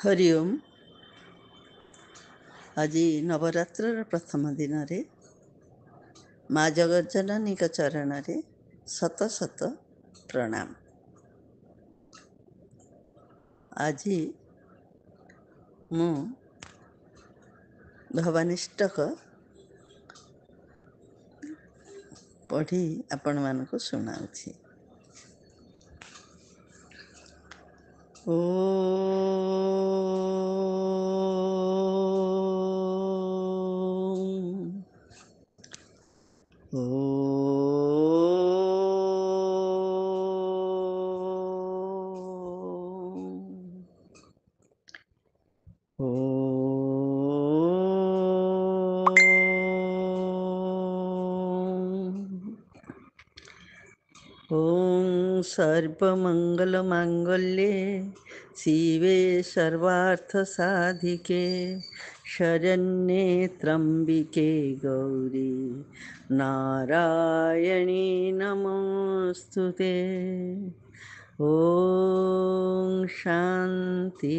हरि ओम। आज नवरात्र प्रथम दिन रे माँ जगज्जननी चरण रे शत शत प्रणाम। आज मु भवानीष्टक पढ़ी आपण मानक सुनाउछि। ओ ओम सर्वमंगलमांगल्ये शिवे सर्वार्थसाधिके शरण्ये त्र्यंबिके गौरी नारायणी नमोस्तुते। ओम शांति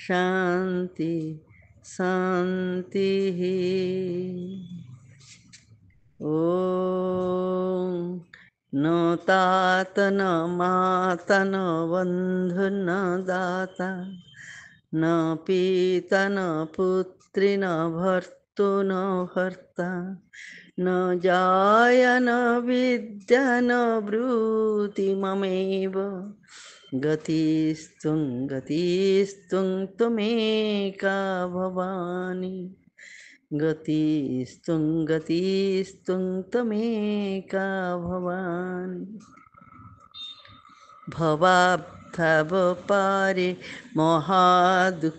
शांति शांति। ओम न तात न माता न बंधु न दाता न पिता न पुत्री न भर्तु न भर्ता न जाय न विद्या न वृत्ति ममेव गतिस्तुं त्वमेका भवानी गतिस्तुं त्वमेका भवानी। भवाब्धवपारे महादुःखभीरु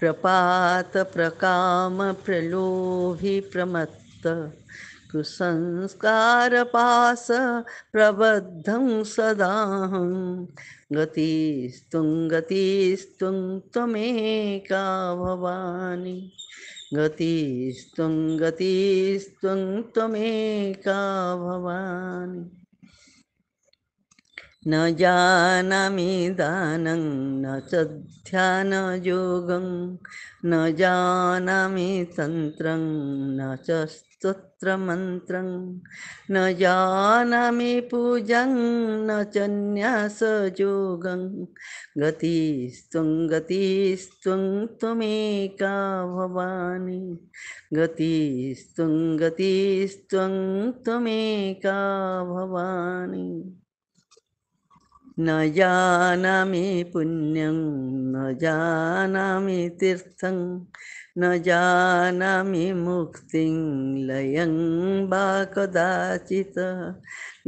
प्रपात प्रकाम प्रलोभि प्रमत्त कुसंस्कारपाश प्रबद्धं सदाहं गतिस्तुं त्वमेका भवानी गतिस्तुं त्वमेका भवानी। न जानामि दानं न च ध्यानयोगं न जानामि तन्त्रं न च स्तोत्रमन्त्रं न जानामि पूजां न च न्यासयोगं गतिस्तुं त्वमेका भवानी गतिस्तुं त्वमेका भवानी। न जानामि पुण्यं न जानामि तीर्थं न जानामि मुक्तिं लयं वा कदाचित्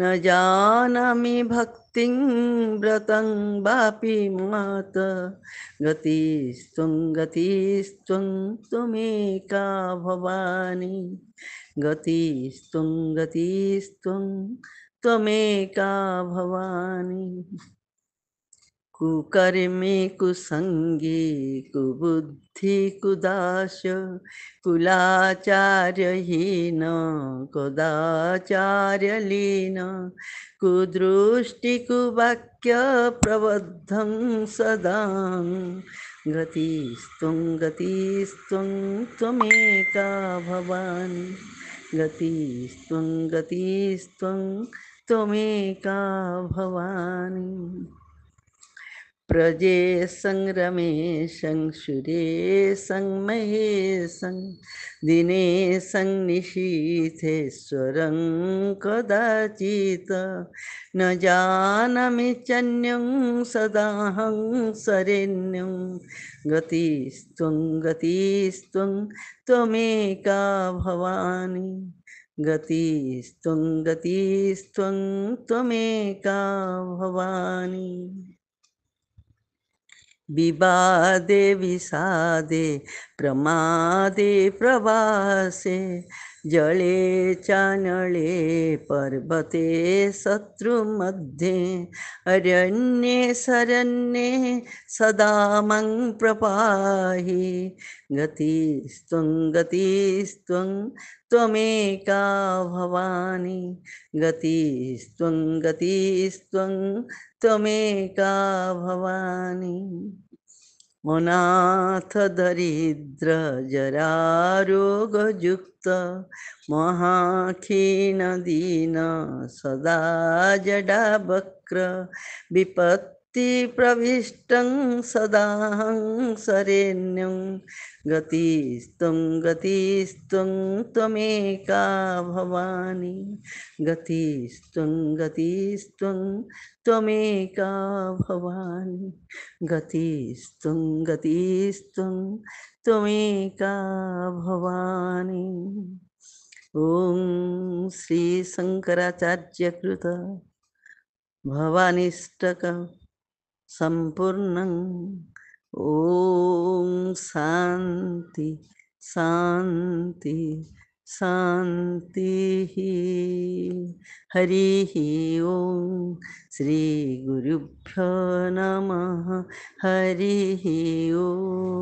न जानामि भक्तिं व्रतं वापि मात गतिस्तुं त्वमेका भवानी गतिस्तुं त्वमेका भवानी। कुकर्मी कुसंगी कुबुद्धि कुदाश कुलाचार्यहीन कदाचार्यलीन कुदृष्टि कुवाक्य प्रबद्धं सदा गतिस्तुं त्वमेका भवानी गतिस्तुं त्वमेका भवानी। प्रजेशं रमेशं सुरेशं महेशं दिनेशं निशीथेश्वरं कदाचित् न जानामि चन्यं सदाहं शरण्यं गतिस्तुं त्वमेका भवानी गतिस्तुं त्वमेका भवानी। विवादे विषादे प्रमादे प्रवासे जले चानले पर्वते शत्रुमध्ये अरण्ये शरण्ये सदा मं प्रपाहि गतिस्तुं त्वमेका भवानी गतिस्तुं त्वमेका भवानी। मनाथ दरिद्र जरारोगयुक्त महाखीन दीन सदा जडावक्र विपत्ति प्रविष्टं सदाहं शरण्यं गतिस्त्वं त्वमेका भवानी गतिस्त्वं त्वमेका भवानी गतिस्त्वं त्वमेका भवानी। ओम श्री शंकराचार्यकृत भवानीष्टक संपूर्णं। ओम शांति शांति शांति। हरि ओम श्री गुरुभ्यो नमः। हरि ओम।